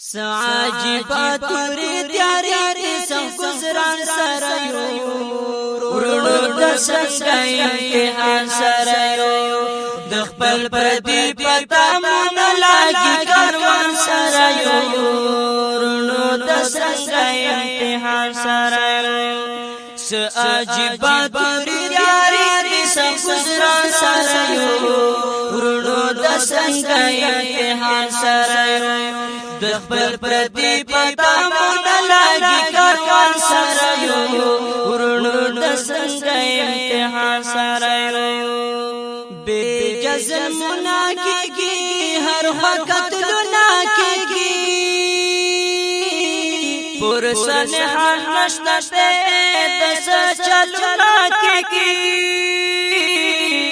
سعجبا توری تیاری سم گزران سرایو ورونو د څنګه امتحان سرایو د خپل پردي پتا مون لاګي کاروان سرایو ورونو د څنګه امتحان سرایو سعجبا توری تیاری سم گزران سرایو ورونو د څنګه امتحان سرایو د خپل پردي پتا مون لاګي کاروان سرایو ورونو د څنګه امتحان سرایو بے جزل مناکیږي هر وخت لناکیږي پر سنحان نشته د چلو ناکیږي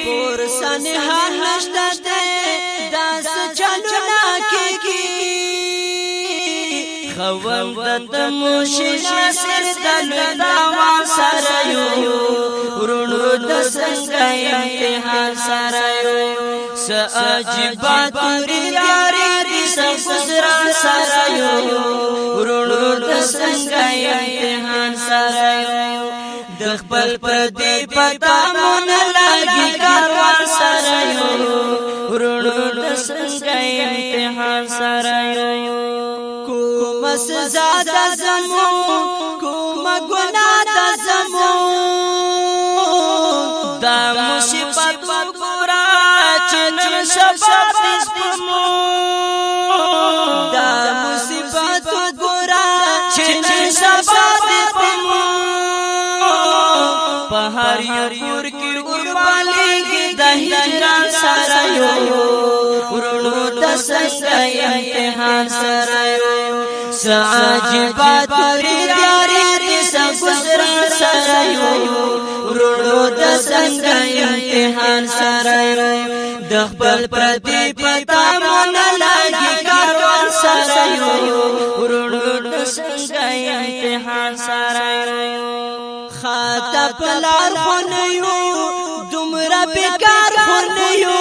پر سنحان نشته د چلو ناکیږي خوند د موشن سر دلدا وان سرایو ورونو د څنګه امتحان سرایو سعجبا توری یاری دي سفزران سرایو ورونو د څنګه امتحان سرایو د خپل پردي پتا مون لاګي کاروان سرایو ورونو د څنګه امتحان سرایو کوم سزا د زمو کوم ګناه د زمو دا مصیبت وګورا چې نن سبب دسمو دا مصیبت وګورا چې نن سبب دسمو په هر یور کې قرباني د هجران سرایو ورونو د څنګه امتحان سرایو سعجبا توری تیاری دي سم گزران سرایو ورونو د څنګه امتحان سرایو د خپل پردي پتا مون لاګي کاروان سرایو ورونو د څنګه امتحان سرایو خاطه پلار خونیو دومره بیکار خونیو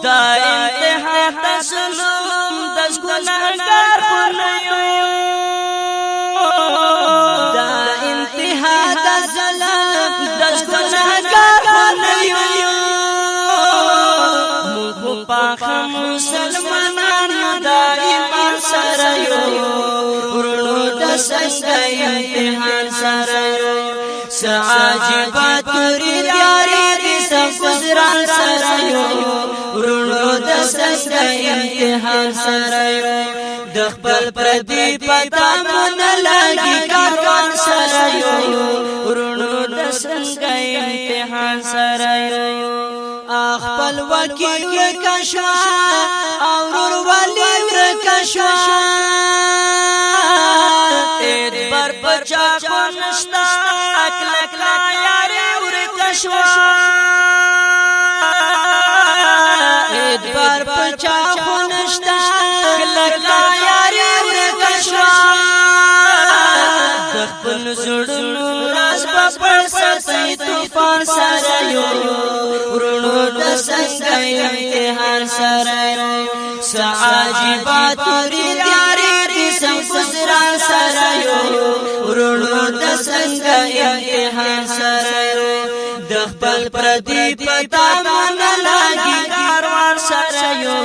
دا امتحان تسلم دس گناهگار خونیو دا امتحان تسلم دس گناهگار خونیو مونږ پاک مسلمانانو دا ایمان سرایو ورونو د څنګه امتحان سرایو سعجبا توری یاری دي سم گزران سرایو ورونو د څنګه امتحان سرایو د خپل پردي پتا مون لاګي کاروان سرایو ورونو د څنګه امتحان سرایو خپل وکیل ورکشوا او ور ولی ورکشوا ادبر پچا کو نشتا کلک لا یاري ورکشوا ادبر پچا کو نشتا کلک لا یاري ورکشوا د خپل زړونو راز په سړی طوفان سرایو ورونو د څنګه امتحان سرایو سعجبا توری تیاری دي سم گزران سرایو ورونو د څنګه امتحان سرایو د خپل پردي پتا مون لاګي کاروان سرایو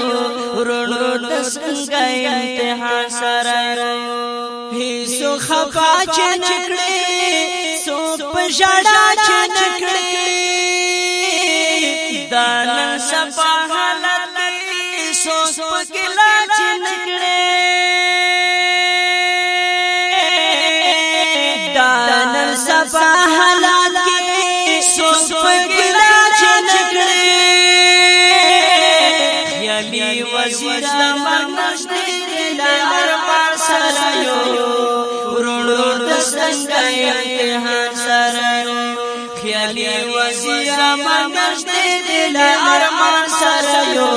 ورونو د څنګه امتحان سرایو هیڅ خفا چې نکړي سو په ژړا چې نکړي دان سبا حالت سو په کلا چې نکړي دان سبا حالت سو په کلا چې نکړي خیالي وزیر منشتي لار پر سرایو ورونو د څنګه امتحان سرایو خیالي وزیر منشتي لار پر سرایو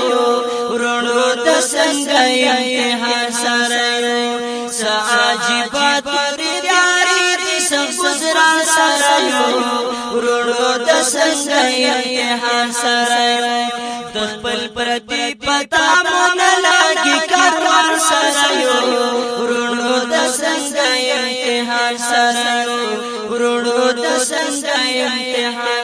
ورونو د څنګه امتحان سرایو سعجبا توری تیاری دي سم گزران سرایو ورونو د څنګه امتحان سرایو د خپل پردي پتا مون لاګي امتحان سره ورونو د څنګه امتحان